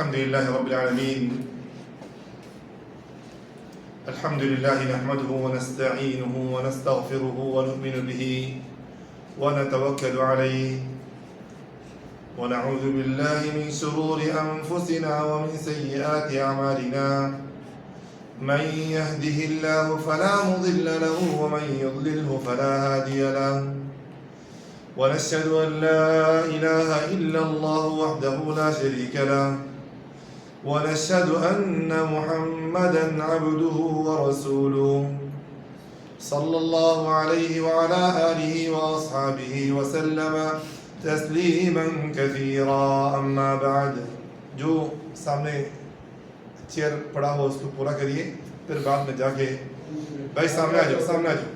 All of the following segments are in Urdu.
الحمد لله رب العالمين. الحمد لله نحمده ونستعينه ونستغفره ونؤمن به ونتوكل عليه ونعوذ بالله من شرور أنفسنا ومن سيئات أعمالنا. من يهده الله فلا مضل له ومن يضلله فلا هادي له. ونشهد أن لا إله إلا الله وحده لا شريك له. ونشهد أن محمدا عبده ورسوله صلى الله عليه وعلى آله وأصحابه وسلم تسلیما کثیرا. اما بعد. جو سامنے چیئر پڑا ہو اس کو پورا کریے، پھر بعد میں جا کے بھائی سامنے آ جاؤ، سامنے آ جاؤ.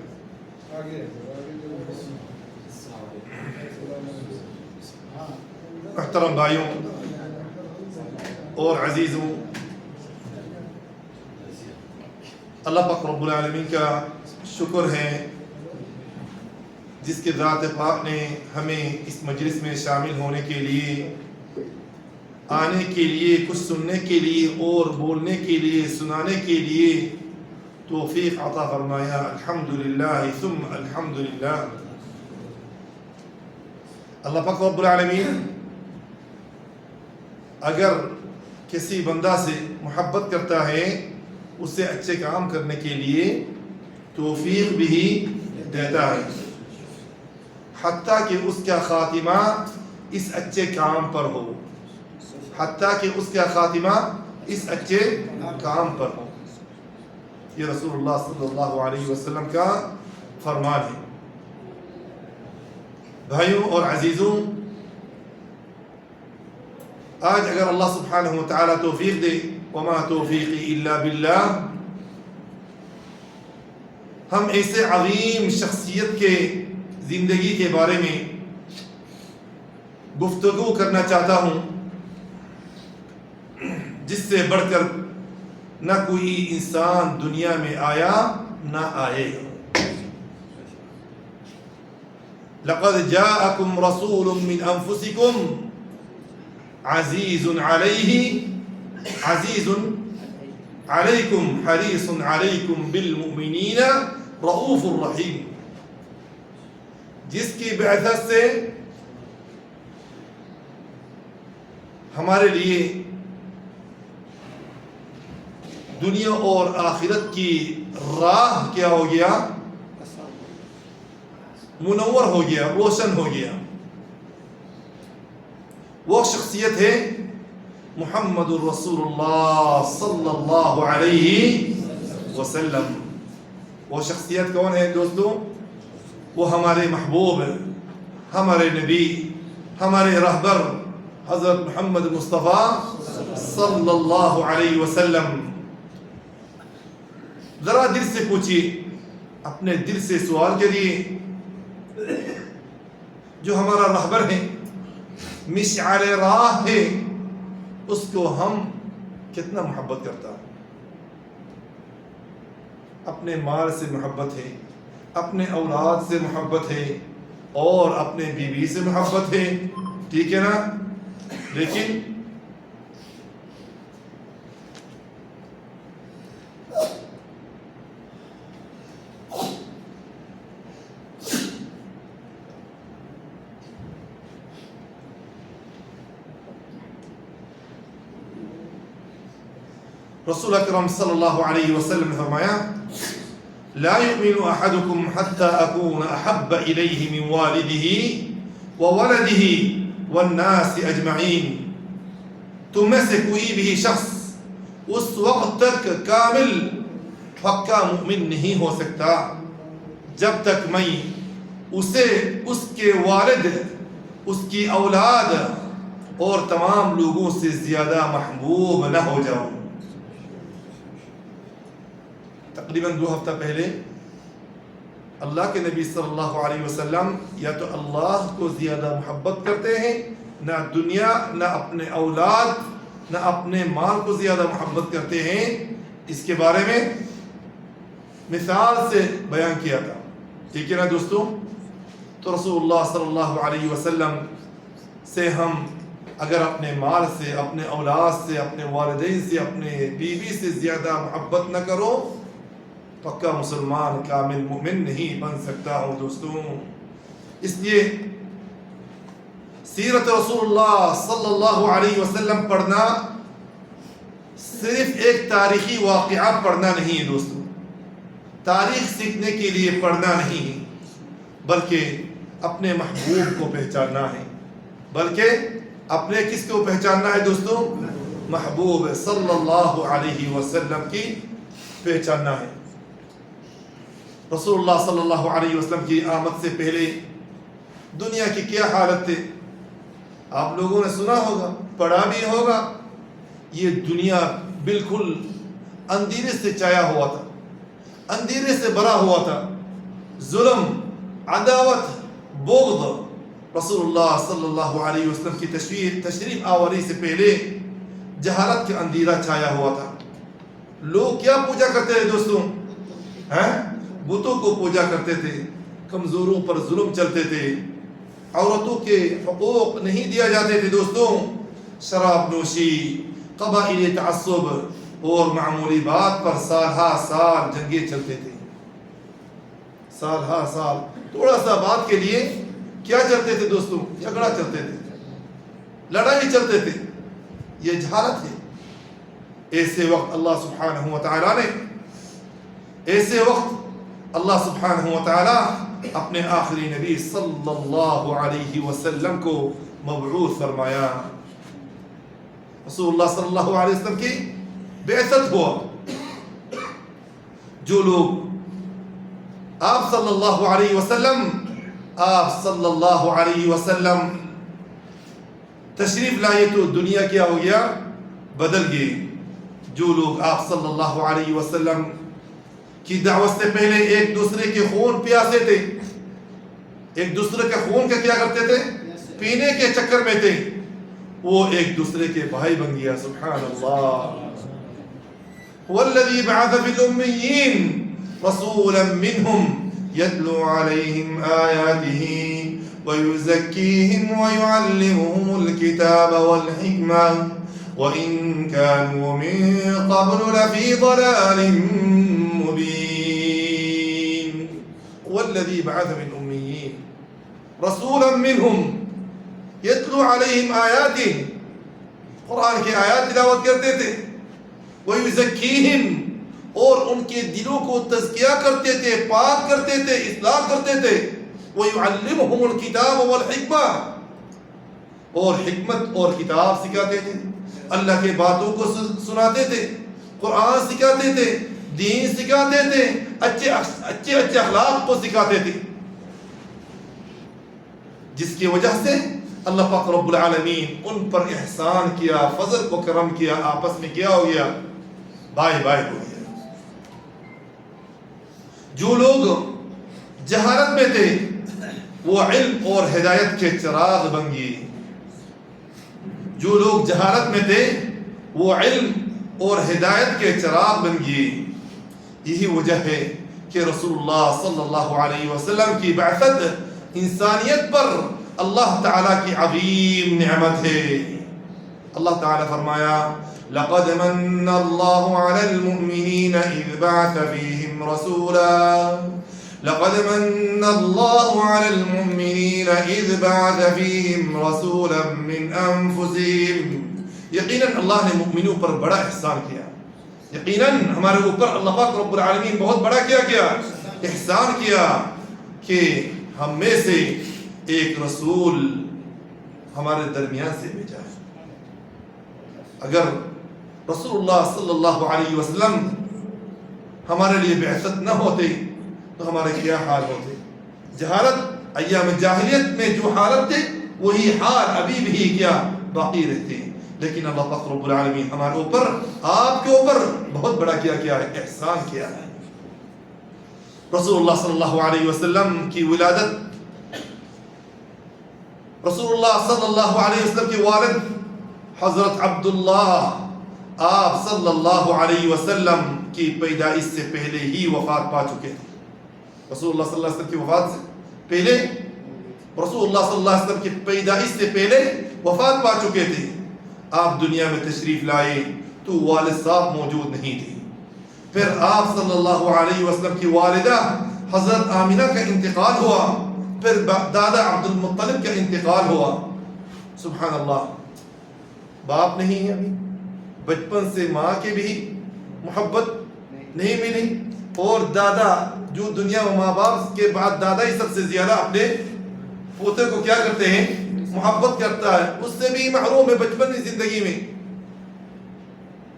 محترم بھائیوں اور عزیزوں، اللہ پاک رب العالمین کا شکر ہے جس کے ذات پاک نے ہمیں اس مجلس میں شامل ہونے کے لیے، آنے کے لیے، کچھ سننے کے لیے اور بولنے کے لیے، سنانے کے لیے توفیق عطا فرمایا. الحمدللہ ثم الحمدللہ. اللہ پاک رب العالمین اگر کسی بندہ سے محبت کرتا ہے اسے اچھے کام کرنے کے لیے توفیق بھی دیتا ہے، حتیٰ کہ اس کا خاتمہ اس اچھے کام پر ہو، حتیٰ کہ اس کا خاتمہ اس اچھے کام پر ہو. یہ رسول اللہ صلی اللہ علیہ وسلم کا فرمان ہے. بھائیوں اور عزیزوں، آج اگر اللہ سبحانہ وتعالی توفیق دے، وما توفیقی الا باللہ، ہم ایسے عظیم شخصیت کے زندگی کے بارے میں گفتگو کرنا چاہتا ہوں جس سے بڑھ کر نہ کوئی انسان دنیا میں آیا نہ آئے. لقد جاءکم رسول من انفسکم عزیز علیکم حریص علیکم بالمؤمنین رؤوف الرحیم. جس کی بعثت سے ہمارے لیے دنیا اور آخرت کی راہ کیا ہو گیا؟ منور ہو گیا، روشن ہو گیا. وہ شخصیت ہے محمد الرسول اللہ صلی اللہ علیہ وسلم. وہ شخصیت کون ہے دوستو؟ وہ ہمارے محبوب، ہمارے نبی، ہمارے رہبر حضرت محمد مصطفیٰ صلی اللہ علیہ وسلم. ذرا دل سے پوچھیے، اپنے دل سے سوال کریے، جو ہمارا رہبر ہے، مشعل راہ ہے، اس کو ہم کتنا محبت کرتا ہے؟ اپنے مال سے محبت ہے، اپنے اولاد سے محبت ہے، اور اپنے بیوی سے محبت ہے، ٹھیک ہے نا؟ لیکن رسول اکرم صلی اللہ علیہ وسلم نے فرمایا، لا يؤمن احدكم حتى اكون احب اليه من والده وولده والناس اجمعین. تم میں سے کوئی بھی شخص اس وقت تک کامل پکا مومن نہیں ہو سکتا جب تک میں اسے اس کے والد، اس کی اولاد اور تمام لوگوں سے زیادہ محبوب نہ ہو جاؤں. تقریباً 2 ہفتہ پہلے اللہ کے نبی صلی اللہ علیہ وسلم یا تو اللہ کو زیادہ محبت کرتے ہیں، نہ دنیا، نہ اپنے اولاد، نہ اپنے مال کو زیادہ محبت کرتے ہیں. اس کے بارے میں مثال سے بیان کیا تھا، ٹھیک ہے نا دوستو؟ تو رسول اللہ صلی اللہ علیہ وسلم سے ہم اگر اپنے مال سے، اپنے اولاد سے، اپنے والدین سے، اپنے بیوی سے زیادہ محبت نہ کرو، پکا مسلمان کامل مومن نہیں بن سکتا ہوں دوستوں۔ اس لیے سیرت رسول اللہ صلی اللہ علیہ وسلم پڑھنا صرف ایک تاریخی واقعہ پڑھنا نہیں ہے دوستوں، تاریخ سیکھنے کے لیے پڑھنا نہیں ہے، بلکہ اپنے محبوب کو پہچاننا ہے، بلکہ اپنے کس کو پہچاننا ہے دوستوں؟ محبوب صلی اللہ علیہ وسلم کی پہچاننا ہے۔ رسول اللہ صلی اللہ علیہ وسلم کی آمد سے پہلے دنیا کی کیا حالت تھی؟ آپ لوگوں نے سنا ہوگا، پڑھا بھی ہوگا۔ یہ دنیا بالکل اندھیرے سے چھایا ہوا تھا، اندھیرے سے بھرا ہوا تھا، ظلم، عداوت، بغض۔ رسول اللہ صلی اللہ علیہ وسلم کی تشریف آوری سے پہلے جہالت کا اندھیرا چھایا ہوا تھا۔ لوگ کیا پوجا کرتے تھے دوستوں؟ بتوں کو پوجا کرتے تھے، کمزوروں پر ظلم چلتے تھے، عورتوں کے حقوق نہیں دیا جاتے تھے دوستوں، شراب نوشی، قبائلی تعصب اور معمولی بات پر سال ہا سال جنگیں چلتے تھے، سال ہا سال تھوڑا سا بات کے لیے کیا چلتے تھے دوستوں؟ جھگڑا چلتے تھے، لڑائی چلتے تھے۔ یہ جہالت ہے۔ ایسے وقت اللہ سبحانہ و تعالیٰ نے اللہ سبحانہ و تعالی اپنے آخری نبی صلی اللہ علیہ وسلم کو مبعوث فرمایا۔ رسول اللہ صلی اللہ علیہ وسلم کی بعثت ہوا۔ جو لوگ آپ صلی اللہ علیہ وسلم تشریف لائے تو دنیا کیا ہو گیا؟ بدل گئی۔ جو لوگ آپ صلی اللہ علیہ وسلم کی دعوت سے پہلے ایک دوسرے کے خون پیاسے تھے، ایک دوسرے کے خون کا کیا کرتے تھے؟ پینے کے چکر میں تھے، وہ ایک دوسرے کے بھائی بن گیا۔ سبحان اللہ۔ والذی بعث فی الامیین رسولا منہم یتلو علیہم آیاتہ ویزکیہم ویعلمہم الکتاب والحکمہ وَإِن كَانُوا مِن قَبْلُ لَفِي ضَلَالٍ مُبِينٍ وَالَّذِي بَعَثَ فِي الْأُمِّيِّينَ رَسُولًا مِّنْهُمْ يَتْلُو عَلَيْهِمْ آيَاتِهِ قرآن کی آیات تلاوت کرتے تھے، وَيُزَكِّيهِمْ اور ان کے دلوں کو تزکیہ کرتے تھے، پاک کرتے تھے، اصلاح کرتے تھے، وَيُعَلِّمُهُمُ الْكِتَابَ وَالْحِکْمَةَ اور حکمت اور کتاب سکھاتے تھے، اللہ کے باتوں کو سناتے تھے، قرآن سکھاتے تھے، دین سکھاتے تھے، اچھے اخلاق کو سکھاتے تھے، جس کی وجہ سے اللہ پاک رب العالمین ان پر احسان کیا، فضل و کرم کیا، آپس میں کیا ہو گیا؟ بھائی بھائی ہو گیا۔ جو لوگ جہالت میں تھے وہ علم اور ہدایت کے چراغ بن گئے۔ جو لوگ جہالت میں تھے وہ علم اور ہدایت کے چراغ بن گئے۔ یہی وجہ ہے کہ رسول اللہ صلی اللہ علیہ وسلم کی بعثت انسانیت پر اللہ تعالیٰ کی عظیم نعمت ہے۔ اللہ تعالیٰ فرمایا لَقَدْ مَنَّ اللَّهُ عَلَى الْمُؤْمِنِينَ إِذْ بَعَثَ فِيهِمْ رَسُولًا لقد من الله على المؤمنين إذ بعث فيهم رسولا من أنفسهم یقیناً اللہ نے مومنوں پر بڑا احسان کیا، یقیناً ہمارے اوپر اللہ پاک رب العالمین بہت بڑا کیا احسان کیا کہ ہم میں سے ایک رسول ہمارے درمیان سے بھیجا ہے۔ اگر رسول اللہ صلی اللہ علیہ وسلم ہمارے لیے بعثت نہ ہوتے تو ہمارے کیا حال ہوتے؟ جہالت ایام جاہلیت میں جو حالت تھے وہی حال ابھی بھی کیا باقی رہتے ہیں، لیکن اللہ پاک رب العالمین ہمارے اوپر، آپ کے اوپر بہت بڑا کیا ہے، احسان کیا ہے۔ رسول اللہ صلی اللہ علیہ وسلم کی ولادت، رسول اللہ صلی اللہ علیہ وسلم کے والد حضرت عبداللہ آپ صلی اللہ علیہ وسلم کی پیدائش سے پہلے ہی وفات پا چکے تھے۔ رسول اللہ صلی اللہ علیہ وسلم کی وفات سے پہلے، رسول اللہ صلی اللہ علیہ وسلم کی پیدائش سے پہلے وفات پا چکے تھے. آپ دنیا میں تشریف لائے تو والد صاحب موجود نہیں تھے. پھر آپ صلی اللہ علیہ وسلم کی والدہ حضرت آمینہ کا انتقال ہوا. پھر دادا عبد المطلب کا انتقال ہوا. سبحان اللہ. باپ نہیں ہے ابھی, بچپن سے ماں کی بھی محبت نہیں ملی, اور دادا جو دنیا و ماں باپ کے بعد دادا ہی سب سے زیادہ اپنے پوتے کو کیا کرتے ہیں, محبت کرتا ہے, اس سے بھی محروم ہے بچپن کی زندگی میں.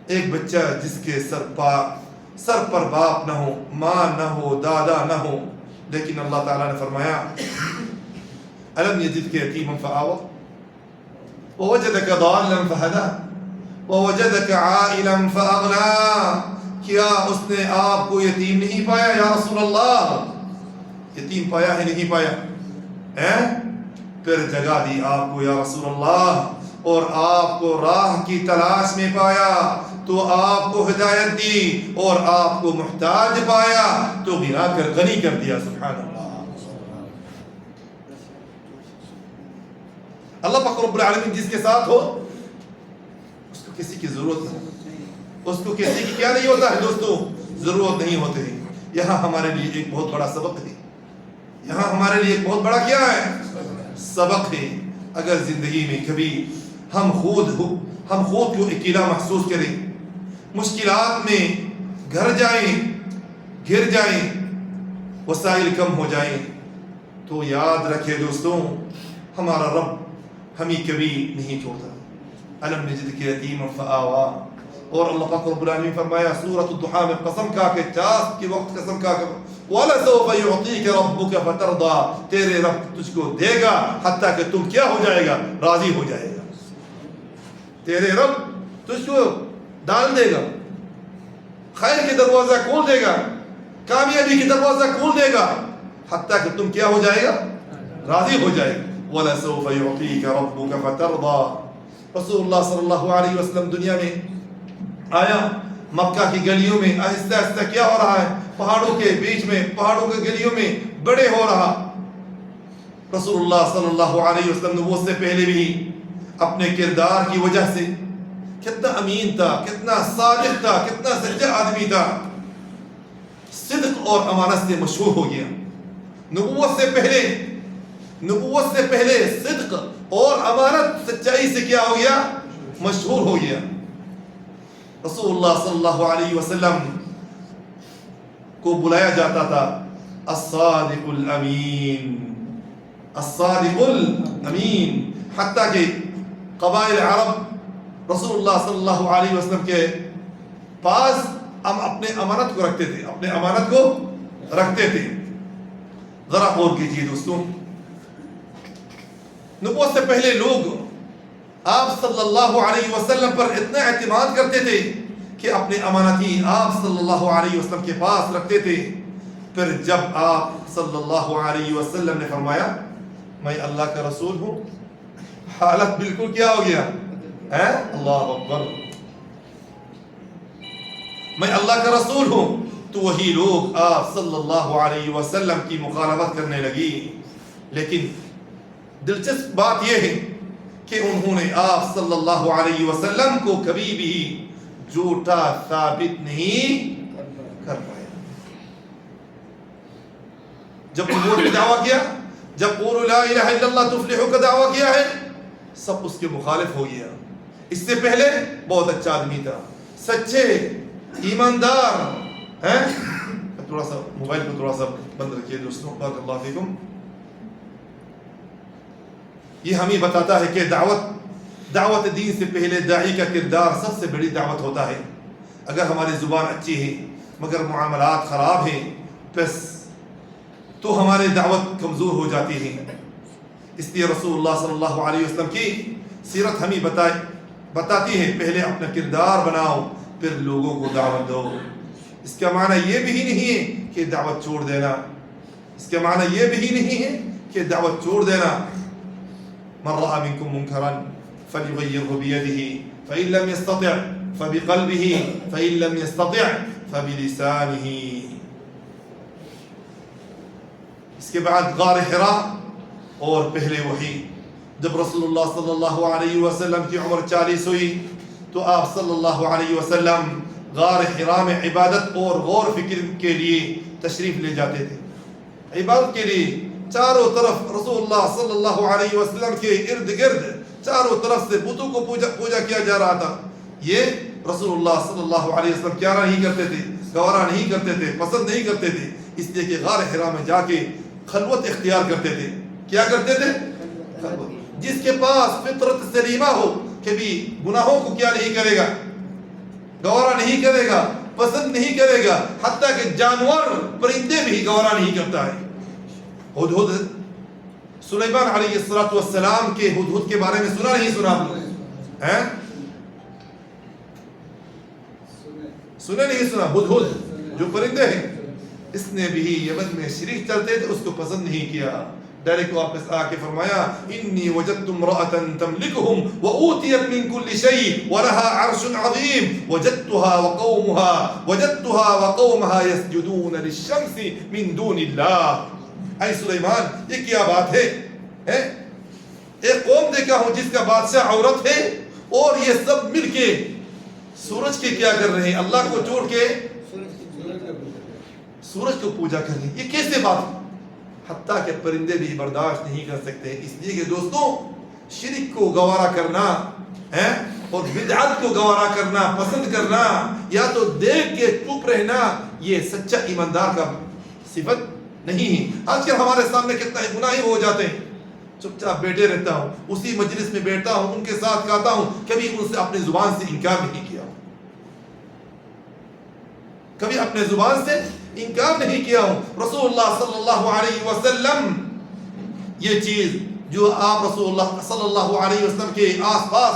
ایک بچہ جس کے سر پر باپ نہ ہو, ماں نہ ہو, دادا نہ ہو, لیکن اللہ تعالیٰ نے فرمایا الم یجدک یتیما فآویٰ ووجدک ضالا فہدیٰ ووجدک عائلا فأغنیٰ. کیا اس نے آپ کو یتیم نہیں پایا یا رسول اللہ؟ یتیم پایا ہے نہیں پایا؟ پھر جگہ دی آپ کو یا رسول اللہ, اور آپ کو راہ کی تلاش میں پایا تو آپ کو ہدایت دی, اور آپ کو محتاج پایا تو غنی کر دیا. سبحان اللہ. اللہ پاک رب العالمین جس کے ساتھ ہو اس کو کسی کی ضرورت نہیں, اس کو کسی کی کیا نہیں ہوتا ہے دوستو, ضرورت نہیں ہوتے. یہاں ہمارے لیے ایک بہت بڑا سبق ہے, یہاں ہمارے لیے ایک بہت بڑا کیا ہے, سبق ہے. اگر زندگی میں کبھی ہم خود کو اکیلا محسوس کریں, مشکلات میں گر جائیں, وسائل کم ہو جائیں, تو یاد رکھے دوستوں ہمارا رب ہمیں کبھی نہیں چھوڑتا. الم نجدک یتیما فآویٰ. اور اللہ پاک رب العالمین فرمایا سورۃ الضحیٰ میں قسم کھا کے, چاند کے وقت قسم کھا کے, وَلَسَوْفَ يُعْطِيكَ رَبُّكَ فَتَرْضَىٰ. تیرے رب تجھ کو دے گا حتیٰ کہ تم کیا ہو جائے گا, راضی ہو جائے گا. تیرے رب تجھ کو ڈال دے گا, خیر کے دروازہ کھول دے گا, کامیابی کے دروازہ کھول دے گا, حتیٰ کہ تم کیا ہو جائے گا, راضی ہو جائے گا. وَلَسَوْفَ يُعْطِيكَ رَبُّكَ فَتَرْضَىٰ. رسول اللہ صلی اللہ علیہ وسلم دنیا میں آیا, مکہ کی گلیوں میں آہستہ آہستہ کیا ہو رہا ہے, پہاڑوں کے بیچ میں, پہاڑوں کے گلیوں میں بڑے ہو رہا. رسول اللہ صلی اللہ علیہ وسلم نے وہ سے پہلے بھی اپنے کردار کی وجہ سے کتنا امین تھا, کتنا صادق تھا, کتنا سچا آدمی تھا, صدق اور امانت سے مشہور ہو گیا. نبوت سے پہلے صدق اور امانت سچائی سے کیا ہو گیا, مشہور ہو گیا. رسول اللہ صلی اللہ علیہ وسلم کو بلایا جاتا تھا الصادق الامین, الصادق الامین, حتیٰ کہ قبائل عرب رسول اللہ صلی اللہ علیہ وسلم کے پاس ہم اپنے امانت کو رکھتے تھے. ذرا غور کیجیے دوستوں, نبوت سے پہلے لوگ آپ صلی اللہ علیہ وسلم پر اتنا اعتماد کرتے تھے کہ اپنے امانتی آپ صلی اللہ علیہ وسلم کے پاس رکھتے تھے. پھر جب آپ صلی اللہ علیہ وسلم نے فرمایا میں اللہ کا رسول ہوں, حالت بالکل کیا ہو گیا, اللہ اکبر, میں اللہ کا رسول ہوں, تو وہی لوگ آپ صلی اللہ علیہ وسلم کی مخالفت کرنے لگی. لیکن دلچسپ بات یہ ہے کہ انہوں نے آپ صلی اللہ علیہ وسلم کو کبھی بھی جھوٹا ثابت نہیں کر پایا. جب نبوت کا دعویٰ کیا, جب قولوا لا الہ الا اللہ تفلحوا کا دعویٰ کیا ہے, سب اس کے مخالف ہو گیا. اس سے پہلے بہت اچھا آدمی تھا, سچے, ایماندار. تھوڑا سا موبائل کو تھوڑا سا بند رکھیے دوستوں, بارک اللہ فیکم. یہ ہمیں بتاتا ہے کہ دعوت دین سے پہلے داعی کا کردار سب سے بڑی دعوت ہوتا ہے. اگر ہماری زبان اچھی ہے مگر معاملات خراب ہیں تو ہماری دعوت کمزور ہو جاتی ہے. اس لیے رسول اللہ صلی اللہ علیہ وسلم کی سیرت ہمیں بتاتی ہے پہلے اپنا کردار بناؤ پھر لوگوں کو دعوت دو. اس کا معنی یہ بھی نہیں ہے کہ دعوت چھوڑ دینا, من رأى منكم منكرا فليغيره بيده فإن لم يستطع فبقلبه فإن لم يستطع فبلسانه. اس کے بعد غار حرا اور پہلے وحی, جب رسول اللہ صلی اللہ علیہ وسلم کی عمر 40 ہوئی تو آپ صلی اللہ علیہ وسلم غار حرا میں عبادت اور غور فکر کے لیے تشریف لے جاتے تھے. عبادت کے لیے چاروں طرف رسول اللہ صلی اللہ علیہ وسلم کے ارد گرد چاروں طرف سے بتوں کو پوجا کیا جا رہا تھا. یہ رسول اللہ صلی اللہ علیہ وسلم کیا نہیں کرتے تھے, گوارا نہیں کرتے تھے, پسند نہیں کرتے تھے, اس لیے کہ غار حرا میں جا کے خلوت اختیار کرتے تھے. کیا کرتے تھے؟ خلوت. جس کے پاس فطرت سلیمہ ہو کبھی گناہوں کو کیا نہیں کرے گا, گوارا نہیں کرے گا, پسند نہیں کرے گا, حتیٰ کہ جانور پرندے بھی گوارا نہیں کرتا ہے. ہدہد سلیمان علیہ السلام کے ہدہد کے بارے میں سنا نہیں سنا آپ لوگ؟ سنا نہیں سنا؟ ہدہد جو پرندے ہیں, اس نے بھی یمن میں شریک چلتے تھے, اس کو پسند نہیں کیا. ڈائریکٹ واپس آ کے فرمایا انی وجدت امرأة تملكهم وأوتيت من كل شيء ولها عرش عظيم وجدتها وقومها يسجدون للشمس من دون الله. اے سلیمان یہ کیا بات ہے؟ ایک قوم دیکھا ہوں جس کا بادشاہ عورت ہے اور یہ سب مل کے سورج کے کیا کر رہے ہیں, اللہ کو چھوڑ کے سورج کو پوجا کر رہے ہیں. یہ کیسے بات ہے؟ حتیٰ کہ پرندے بھی برداشت نہیں کر سکتے. اس لیے کہ دوستوں شرک کو گوارا کرنا اور بدعت کو گوارا کرنا, پسند کرنا, یا تو دیکھ کے چپ رہنا, یہ سچا ایماندار کا صفت نہیں ہے. آج کل ہمارے سامنے کتنا گناہ ہو جاتے ہیں, چپ چاپ بیٹھے رہتا ہوں, اسی مجلس میں بیٹھتا ہوں, ان کے ساتھ کھاتا ہوں, کبھی ان سے اپنی زبان سے انکار نہیں کیا, کبھی اپنے زبان سے انکار نہیں کیا ہوں. رسول اللہ صلی اللہ علیہ وسلم یہ چیز جو آپ رسول اللہ صلی اللہ علیہ وسلم کے آس پاس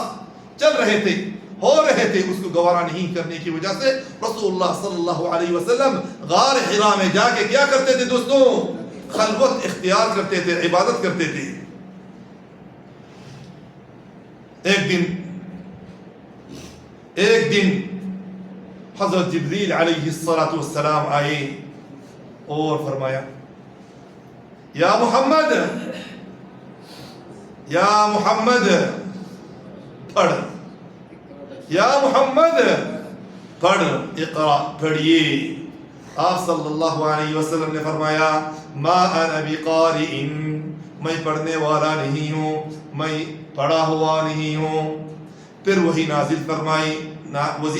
چل رہے تھے, ہو رہے تھے, اس کو گوارا نہیں کرنے کی وجہ سے رسول اللہ صلی اللہ علیہ وسلم غار حرا میں جا کے کیا کرتے تھے دوستوں؟ خلوت اختیار کرتے تھے, عبادت کرتے تھے. ایک دن حضرت جبریل علیہ السلام آئے اور فرمایا یا محمد, یا محمد پڑھ, یا محمد پڑھ, اقرا پڑھیے. آپ صلی اللہ علیہ وسلم نے فرمایا ما انا بقارئ, میں پڑھنے والا نہیں ہوں, میں پڑھا ہوا نہیں ہوں. پھر وہی نازل فرمائی,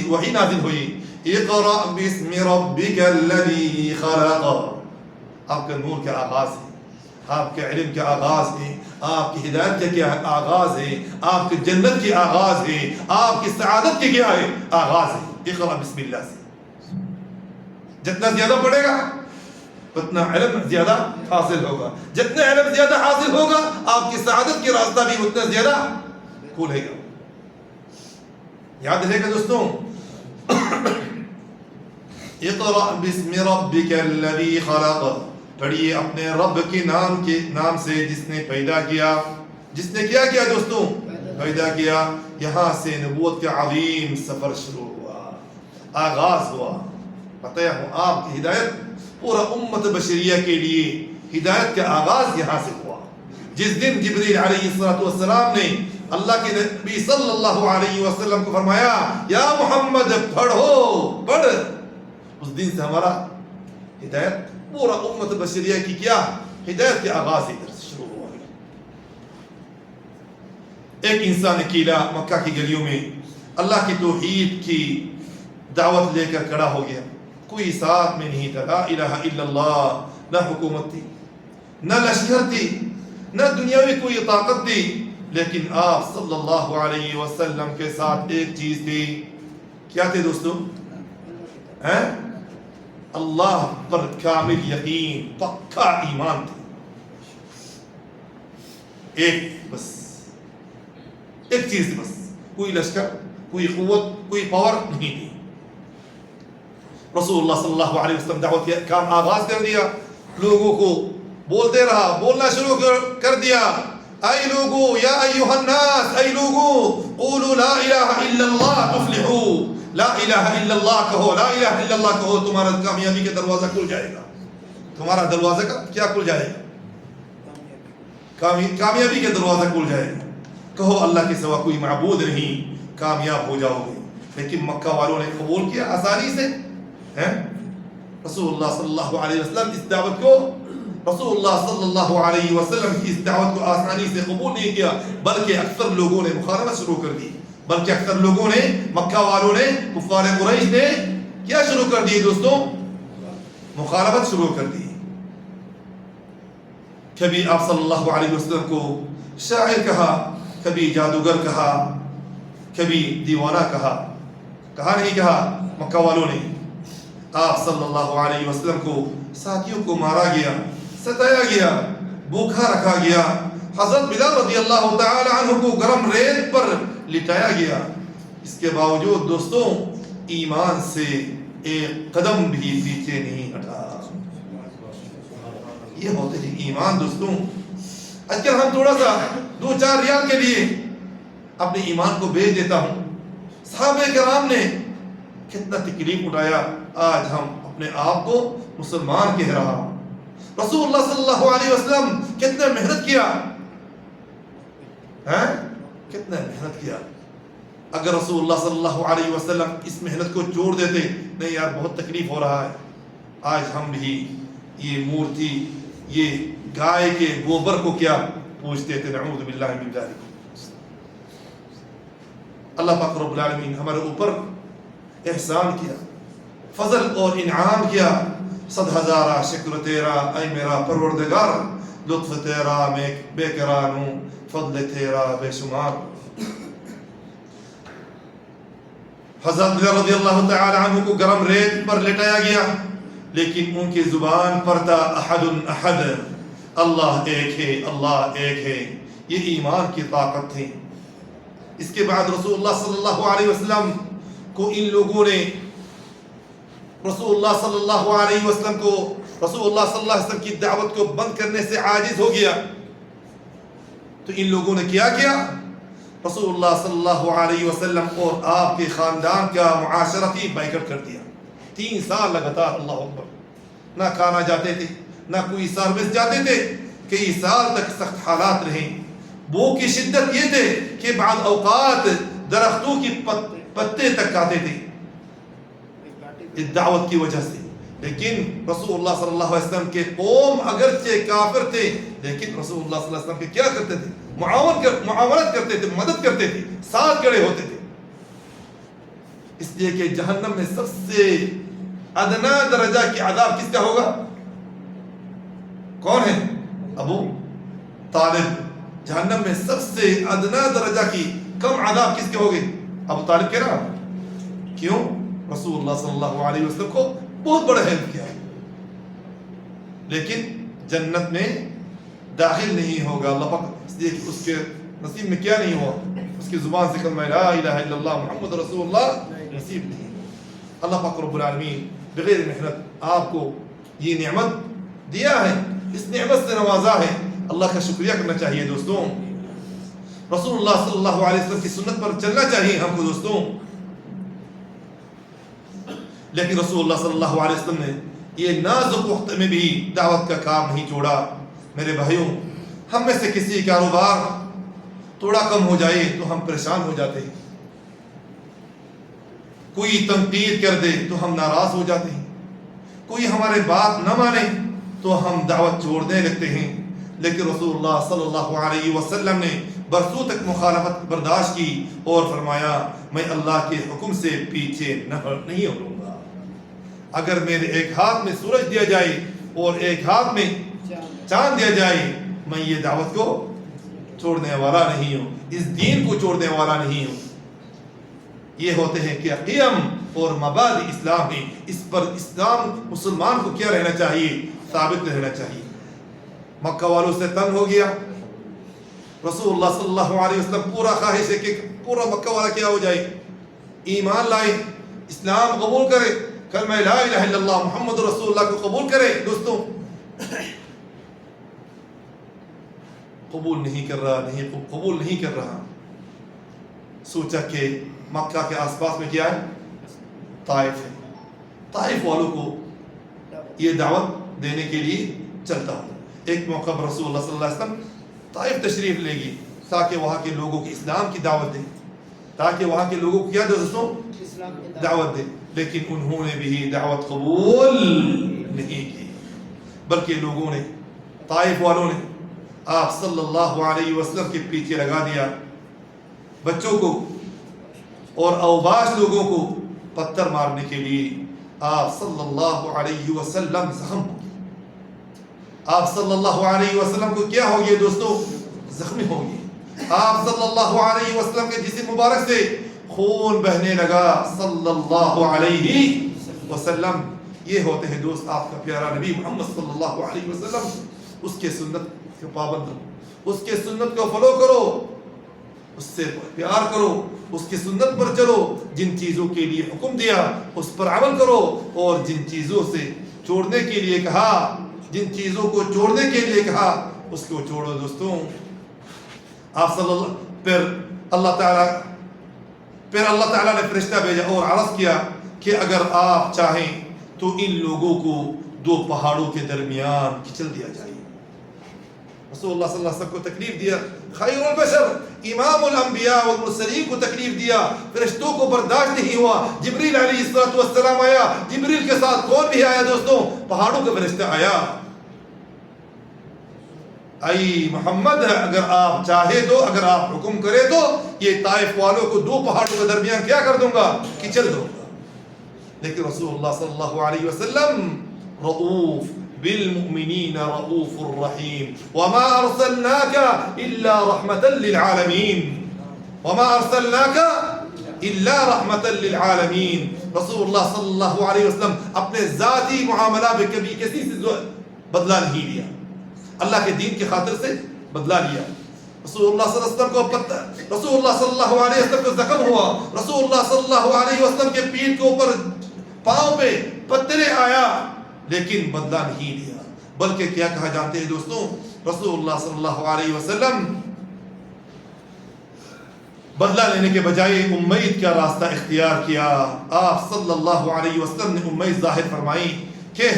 وہی نازل ہوئی اقرأ باسم ربک الذی خلق. آپ کا نور کا آغاز ہے, آپ کے علم کا آغاز ہے, آپ کی ہدایت کا کیا آغاز ہے, آپ کے جنت کی آغاز ہے, آپ کی سعادت کی کیا ہے آغاز ہے. اقرأ بسم اللہ سے. جتنا زیادہ پڑھے گا اتنا علم زیادہ حاصل ہوگا, جتنا علم زیادہ حاصل ہوگا آپ کی سعادت کی راستہ بھی اتنا زیادہ کھلے گا. یاد رہے گا دوستوں, اقرأ باسم ربک الذی خلق, پڑھیے اپنے رب کے نام سے جس نے پیدا کیا. جس نے کیا کیا دوستوں؟ پیدا کیا. یہاں سے نبوت کا عظیم سفر شروع ہوا, آغاز ہوا. بتایا ہوں آپ کی ہدایت پورا امت بشریہ کے لیے ہدایت کا آغاز یہاں سے ہوا. جس دن جبریل علیہ السلام نے اللہ کے نبی صلی اللہ علیہ وسلم کو فرمایا یا محمد پڑھو, پڑھ, اس دن سے ہمارا ہدایت پورا امت بشریہ کی کیا ہدایت کے آغاز ادھر سے شروع ہوا. ایک انسان اکیلا مکہ کی گلیوں میں اللہ کی توحید کی دعوت لے کر کھڑا ہو گیا. کوئی ساتھ میں نہیں تھا, لا الہ الا اللہ, نہ حکومت تھی, نہ لشکر تھی, نہ دنیاوی کوئی طاقت تھی, لیکن آپ صلی اللہ علیہ وسلم کے ساتھ ایک چیز تھی. کیا تھے دوستوں؟ اللہ پر کامل یقین, پکا ایمان تھی. ایک چیز بس, کوئی لشکر, کوئی قوت, کوئی پاور نہیں تھی. رسول اللہ صلی اللہ علیہ وسلم دعوت کا کام آغاز کر دیا, لوگوں کو بولتے رہا, بولنا شروع کر دیا. اے لوگو, یا ایھا الناس, اے لوگو, قولوا لا الہ الا اللہ تفلحوا, لا الہ الا اللہ کہو, لا الہ الا اللہ کہو, تمہارا کامیابی کا دروازہ کھل جائے گا. تمہارا دروازہ کا کیا کھل جائے گا؟ کامیابی کا دروازہ کھل جائے گا. کہو اللہ کے سوا کوئی معبود نہیں, کامیاب ہو جاؤ گے. لیکن مکہ والوں نے قبول کیا آسانی سے. رسول اللہ صلی اللہ علیہ وسلم اس دعوت کو رسول اللہ صلی اللہ علیہ وسلم کی اس دعوت کو آسانی سے قبول نہیں کیا, بلکہ اکثر لوگوں نے مخالفت شروع کر دی. بلکہ اکثر لوگوں نے, مکہ والوں نے, کفار قریش نے کیا شروع کر دی دوستوں؟ مخالفت شروع کر دی. کبھی آپ صلی اللہ علیہ وسلم کو شاعر کہا, کبھی جادوگر کہا, کبھی دیوانہ کہا. کہا نہیں کہا مکہ والوں نے. آپ صلی اللہ علیہ وسلم کو ساتھیوں کو مارا گیا, ستایا گیا, بھوکا رکھا گیا. حضرت بلال رضی اللہ تعالی عنہ کو گرم ریت پر لٹایا گیا. اس کے باوجود دوستوں ایمان سے ایک قدم بھی پیچھے نہیں ہٹا. یہ ہوتے ہیں ایمان دوستوں. آج کل ہم تھوڑا سا 2-4 ریال کے لیے اپنے ایمان کو بیچ دیتا ہوں. صحابہ کرام نے کتنا تکلیف اٹھایا, آج ہم اپنے آپ کو مسلمان کہہ رہا. رسول اللہ صلی اللہ علیہ وسلم کتنا محنت کیا, کتنا محنت کیا. اگر رسول اللہ صلی اللہ علیہ وسلم اس محنت کو چھوڑ دیتے, نہیں یار بہت تکلیف ہو رہا ہے, آج ہم بھی یہ مورتی, یہ گائے کے گوبر کو کیا پوچھتے تھے. نعوذ باللہ من ذالک. اللہ پاک رب العالمین ہمارے اوپر احسان کیا, فضل اور انعام کیا. 100,000 شکر تیرا اے میرا پروردگار, لطف تیرا میں بے کران ہوں, فضل تیرا بے شمار. حضرت بلال رضی اللہ تعالی عنہ کو گرم ریت پر لٹایا گیا, لیکن ان کی زبان پر تھا احد احد, اللہ ایک ہے, اللہ ایک ہے. یہ ایمان کی طاقت تھی. اس کے بعد رسول اللہ صلی اللہ علیہ وسلم کو ان لوگوں نے, رسول اللہ صلی اللہ علیہ وسلم کو, رسول اللہ صلی اللہ علیہ وسلم کی دعوت کو بند کرنے سے عاجز ہو گیا. تو ان لوگوں نے کیا کیا؟ رسول اللہ صلی اللہ علیہ وسلم اور آپ کے خاندان کا معاشرتی بائیکٹ کر دیا. 3 سال لگاتار, اللہ اکبر, نہ کھانا جاتے تھے, نہ کوئی سروس جاتے تھے. کئی سال تک سخت حالات رہے. بھوک کی شدت یہ تھے کہ بعض اوقات درختوں کی پتے تک کھاتے تھے اس دعوت کی وجہ سے. لیکن رسول اللہ صلی اللہ علیہ وسلم کے قوم اگرچہ کافر تھے, لیکن رسول اللہ صلی اللہ علیہ وسلم کے کیا کرتے تھے؟ معاونت کرتے تھے, مدد کرتے تھے, ساتھ کھڑے ہوتے تھے. اس لیے کہ جہنم میں سب سے ادنا درجہ کی عذاب کس کا ہوگا؟ کون ہے؟ ابو طالب. جہنم میں سب سے ادنا درجہ کی کم عذاب کس کے ہوگے؟ ابو طالب کے نا. کیوں؟ رسول اللہ صلی اللہ علیہ وسلم کو بہت بڑا ہیلپ کیا, لیکن جنت میں داخل نہیں ہوگا. اللہ پاک اس لیے کہ اس کے نصیب میں کیا نہیں ہوا, اس کی زبان سے کلمہ لا الہ الا اللہ محمد رسول اللہ نصیب نہیں. اللہ پاک رب العالمین بغیر محنت آپ کو یہ نعمت دیا ہے, اس نعمت سے نوازا ہے. اللہ کا شکریہ کرنا چاہیے دوستوں. رسول اللہ صلی اللہ علیہ وسلم کی سنت پر چلنا چاہیے ہم کو دوستوں. لیکن رسول اللہ صلی اللہ علیہ وسلم نے یہ نازک وقت میں بھی دعوت کا کام نہیں چھوڑا. میرے بھائیوں, ہم میں سے کسی کاروبار تھوڑا کم ہو جائے تو ہم پریشان ہو جاتے ہیں, کوئی تنقید کر دے تو ہم ناراض ہو جاتے ہیں, کوئی ہمارے بات نہ مانے تو ہم دعوت چھوڑنے لگتے ہیں. لیکن رسول اللہ صلی اللہ علیہ وسلم نے برسوں تک مخالفت برداشت کی اور فرمایا میں اللہ کے حکم سے پیچھے نہیں ہٹوں گا. اگر میرے ایک ہاتھ میں سورج دیا جائے اور ایک ہاتھ میں چاند دیا جائے, میں یہ دعوت کو چھوڑنے والا نہیں ہوں, اس دین کو چھوڑنے والا نہیں ہوں. یہ ہوتے ہیں کہ قیم اور مبادئ اسلام ہے. اس پر اسلام مسلمان کو کیا رہنا چاہیے؟ ثابت رہنا چاہیے. مکہ والوں سے تنگ ہو گیا, رسول اللہ صلی اللہ علیہ وسلم پورا خواہش ہے کہ پورا مکہ والا کیا ہو جائے, ایمان لائے, اسلام قبول کرے, کلمہ لا الہ الا اللہ محمد رسول اللہ کو قبول کرے. دوستوں قبول نہیں کر رہا. سوچا کہ مکہ کے آس پاس میں کیا ہے؟ طائف ہے. طائف والوں کو یہ دعوت دینے کے لیے چلتا ہوں. ایک موقع پر رسول اللہ صلی اللہ علیہ وسلم طائف تشریف لے گی تاکہ وہاں کے لوگوں کی اسلام کی دعوت دے، تاکہ وہاں کے لوگوں کو کیا دوستوں دعوت دے، لیکن انہوں نے بھی دعوت قبول نہیں کی، بلکہ لوگوں نے، طائف والوں نے آپ صلی اللہ علیہ وسلم کے پیچھے لگا دیا، بچوں کو اور اوباش لوگوں کو پتھر مارنے کے لیے آپ صلی اللہ علیہ وسلم زخم ہو گئے، آپ صلی اللہ علیہ وسلم کو کیا ہو گیا دوستو؟ زخمی ہو گئے، آپ صلی اللہ علیہ وسلم کے جسم مبارک سے خون بہنے لگا صلی اللہ علیہ وسلم۔ یہ ہوتے ہیں دوست آپ کا پیارا نبی محمد صلی اللہ علیہ وسلم، اس کے سنت کے پابند رہو، اس کے سنت کو فالو کرو، اس سے پیار کرو، اس کی سنت پر چلو، جن چیزوں کے لیے حکم دیا اس پر عمل کرو، اور جن چیزوں سے چھوڑنے کے لیے کہا، جن چیزوں کو چھوڑنے کے لیے کہا اس کو چھوڑو دوستوں۔ آپ صلی اللہ پھر اللہ تعالیٰ نے فرشتہ بھیجا اور عرض کیا کہ اگر آپ چاہیں تو ان لوگوں کو دو پہاڑوں کے درمیان کچل دیا جائے۔ رسول اللہ صلی اللہ علیہ وسلم کو تکلیف دیا، خیر البشر امام الانبیاء والمرسلین کو تکلیف دیا، فرشتوں کو برداشت نہیں ہوا، جبریل علیہ السلام آیا، جبریل کے ساتھ کون بھی آیا دوستوں؟ پہاڑوں کا فرشتہ آیا، اے محمد اگر آپ چاہے تو، اگر آپ حکم کرے تو یہ طائف والوں کو دو پہاڑوں کے درمیان کیا کر دوں گا؟ کچل دوں گا۔ لیکن رسول اللہ صلی اللہ علیہ وسلم رؤوف بالمؤمنین رؤوف الرحیم، وما ارسلناک الا رحمتا للعالمین، وما ارسلناک الا رحمتا للعالمین۔ رسول اللہ صلی اللہ علیہ وسلم اپنے ذاتی معاملہ میں کبھی کسی سے بدلہ نہیں لیا، اللہ کے دین کی خاطر سے بدلہ لیا۔ رسول اللہ صلی اللہ علیہ وسلم کو رسول اللہ صلی اللہ علیہ وسلم کو زخم ہوا، رسول اللہ صلی اللہ علیہ وسلم کے پیٹھ کے اوپر پاؤں پہ پتھرے آیا، لیکن بدلہ نہیں لیا، بلکہ کیا کہا جانتے ہیں دوستوں؟ رسول اللہ صلی اللہ علیہ وسلم بدلہ لینے کے بجائے امید کا راستہ اختیار کیا۔ آپ صلی اللہ علیہ وسلم نے امید ظاہر فرمائی کہ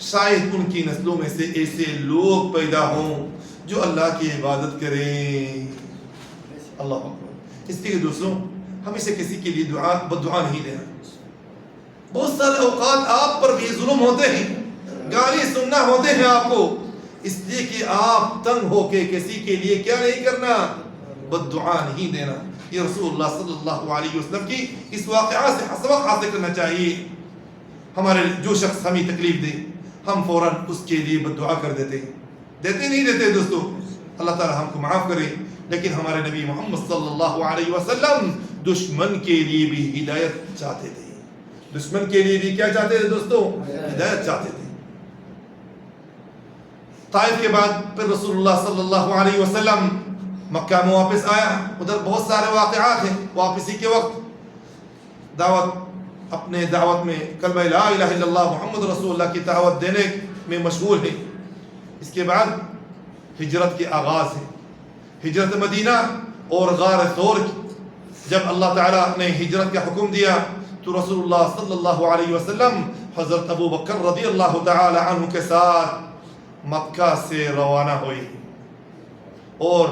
شاید ان کی نسلوں میں سے ایسے لوگ پیدا ہوں جو اللہ کی عبادت کریں۔ اللہ اکبر۔ اس لیے دوستوں ہم اسے کسی کے لیے بد دعا نہیں دینا۔ بہت سارے اوقات آپ پر بھی ظلم ہوتے ہیں، گالی سننا ہوتے ہیں آپ کو، اس لیے کہ آپ تنگ ہو کے کسی کے لیے کیا نہیں کرنا؟ بد دعا نہیں دینا۔ یہ رسول اللہ صلی اللہ علیہ وسلم کی اس واقعہ سے سبق حاصل کرنا چاہیے۔ ہمارے جو شخص ہمیں تکلیف دے ہم فوراً اس کے لیے بد دعا کر دیتے نہیں دیتے دوستو، اللہ تعالی ہم کو معاف کرے۔ لیکن ہمارے نبی محمد صلی اللہ علیہ وسلم دشمن کے لیے بھی ہدایت چاہتے تھے، دشمن کے لیے بھی کیا چاہتے تھے دوستو؟ ہدایت چاہتے تھے۔ طائف کے بعد پھر رسول اللہ صلی اللہ علیہ وسلم مکہ میں واپس آیا، ادھر بہت سارے واقعات ہیں۔ واپسی کے وقت اپنے دعوت میں کلمہ لا الہ الا اللہ محمد رسول اللہ کی دعوت دینے میں مشغول ہے۔ اس کے بعد ہجرت کے آغاز ہے، ہجرت مدینہ اور غار ثور کی۔ جب اللہ تعالیٰ نے ہجرت کا حکم دیا تو رسول اللہ صلی اللہ علیہ وسلم حضرت ابو بکر رضی اللہ تعالی عنہ کے ساتھ مکہ سے روانہ ہوئی، اور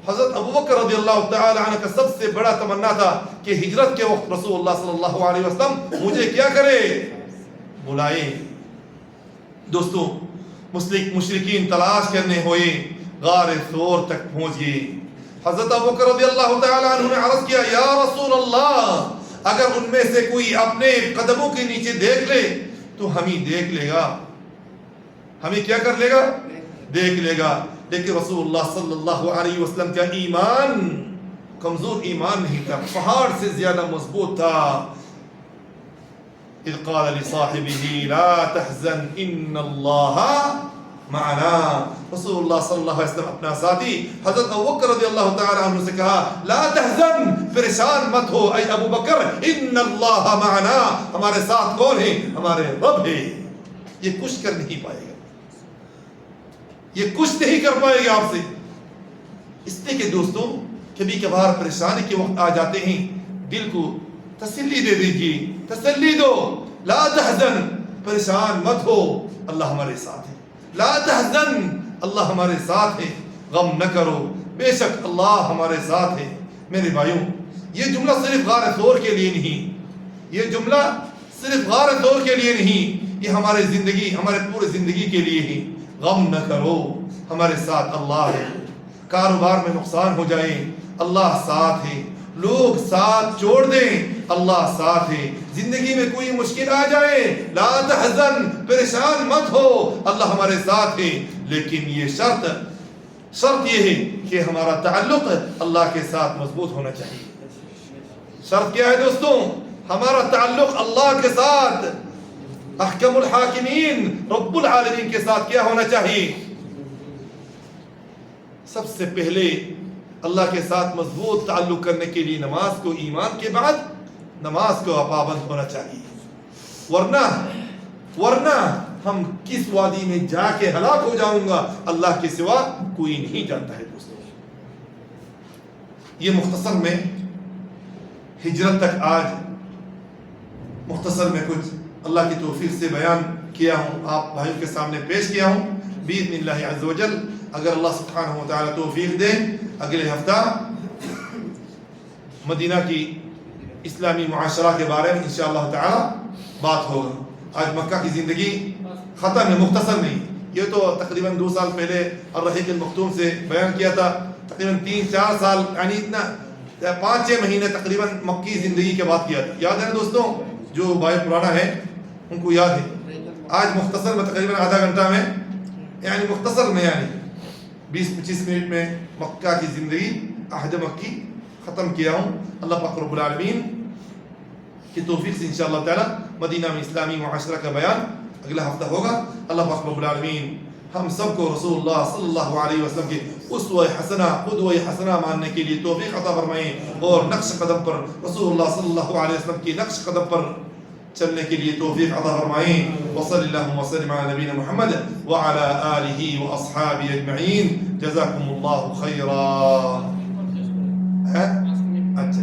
حضرت ابو بکر رضی اللہ تعالی عنہ کا سب سے بڑا تمنا تھا کہ ہجرت کے وقت رسول اللہ صلی اللہ علیہ وسلم مجھے کیا کرے؟ بلائے۔ دوستوں مشرکین تلاش کرنے ہوئے غار ثور تک پہنچ گئے۔ حضرت ابو بکر رضی اللہ تعالی عنہ نے عرض کیا، یا رسول اللہ اگر ان میں سے کوئی اپنے قدموں کے نیچے دیکھ لے تو ہمیں دیکھ لے گا، ہمیں کیا کر لے گا؟ دیکھ لے گا۔ لیکن رسول اللہ صلی اللہ علیہ وسلم کا ایمان کمزور ایمان نہیں تھا، پہاڑ سے زیادہ مضبوط تھا۔ اذ قال لصاحبه لا تحزن ان اللہ معنا۔ رسول اللہ صلی اللہ علیہ وسلم اپنا ساتھی حضرت ابو بکر رضی اللہ تعالی عنہ سے کہا، لا تحزن، پریشان مت ہو اے ابو بکر، ان اللہ معنا، ہمارے ساتھ کون ہے؟ ہمارے رب ہے، یہ کچھ کر نہیں پائے گا، یہ کچھ نہیں کر پائے گا آپ سے۔ اس لیے کہ دوستوں کبھی کبھار پریشانی کے وقت آ جاتے ہیں، دل کو تسلی دے دیجیے، تسلی دو، لا تحزن، پریشان مت ہو، اللہ ہمارے ساتھ ہے، لا تحزن، اللہ ہمارے ساتھ ہے۔ غم نہ کرو، بے شک اللہ ہمارے ساتھ ہے۔ میرے بھائیوں، یہ جملہ صرف غار ثور کے لیے نہیں، یہ جملہ صرف غار ثور کے لیے نہیں، یہ ہمارے زندگی، ہمارے پورے زندگی کے لیے ہی۔ غم نہ کرو، ہمارے ساتھ اللہ ہے۔ کاروبار میں نقصان ہو جائے، اللہ ساتھ ہے۔ لوگ ساتھ چھوڑ دیں، اللہ ساتھ ہے۔ زندگی میں کوئی مشکل آ جائے، لا تحزن، پریشان مت ہو، اللہ ہمارے ساتھ ہے۔ لیکن یہ شرط یہ ہے کہ ہمارا تعلق اللہ کے ساتھ مضبوط ہونا چاہیے۔ شرط کیا ہے دوستوں؟ ہمارا تعلق اللہ کے ساتھ، احکم الحاکمین رب العالمین کے ساتھ کیا ہونا چاہیے؟ سب سے پہلے اللہ کے ساتھ مضبوط تعلق کرنے کے لیے نماز کو، ایمان کے بعد نماز کو پابند ہونا چاہیے، ورنہ ہم کس وادی میں جا کے ہلاک ہو جاؤں گا اللہ کے سوا کوئی نہیں جانتا ہے دوستوں۔ یہ مختصر میں ہجرت تک آج مختصر میں کچھ اللہ کی توفیق سے بیان کیا ہوں، آپ بھائیوں کے سامنے پیش کیا ہوں۔ باذن اللہ عز و جل اگر اللہ سبحانہ و تعالی توفیق دے، اگلے ہفتہ مدینہ کی اسلامی معاشرہ کے بارے میں انشاءاللہ تعالی بات ہوگا۔ آج مکہ کی زندگی ختم ہے، مختصر نہیں، یہ تو تقریباً 2 سال پہلے الرحیق المختوم سے بیان کیا تھا، تقریباً 3-4 سال یعنی اتنا 5-6 مہینے تقریباً مکی زندگی کے بات کیا تھا۔ یاد ہے نا دوستوں؟ جو بھائی پرانا ہے ان کو یاد ہے۔ آج مختصر میں تقریباً آدھا گھنٹہ میں، یعنی مختصر میں یعنی 20-25 منٹ میں مکہ کی زندگی عہد مکی ختم کیا ہوں۔ اللہ پاک رب العالمین کی توفیق سے انشاءاللہ تعالی مدینہ میں اسلامی معاشرہ کا بیان اگلا ہفتہ ہوگا۔ اللہ پاک رب العالمین ہم سب کو رسول اللہ صلی اللہ علیہ وسلم کے اسوہ حسنہ، قدوہ حسنہ ماننے کے لیے توفیق عطا فرمائیں، اور نقش قدم پر رسول اللہ صلی اللہ علیہ وسلم کی نقش قدم پر چلنے کے لیے توفیق عطا فرمائیں۔ وصلی اللہ وسلم علی نبینا محمد وعلی آلہ واصحابہ اجمعین۔ جزاکم اللہ خیرا۔ اچھا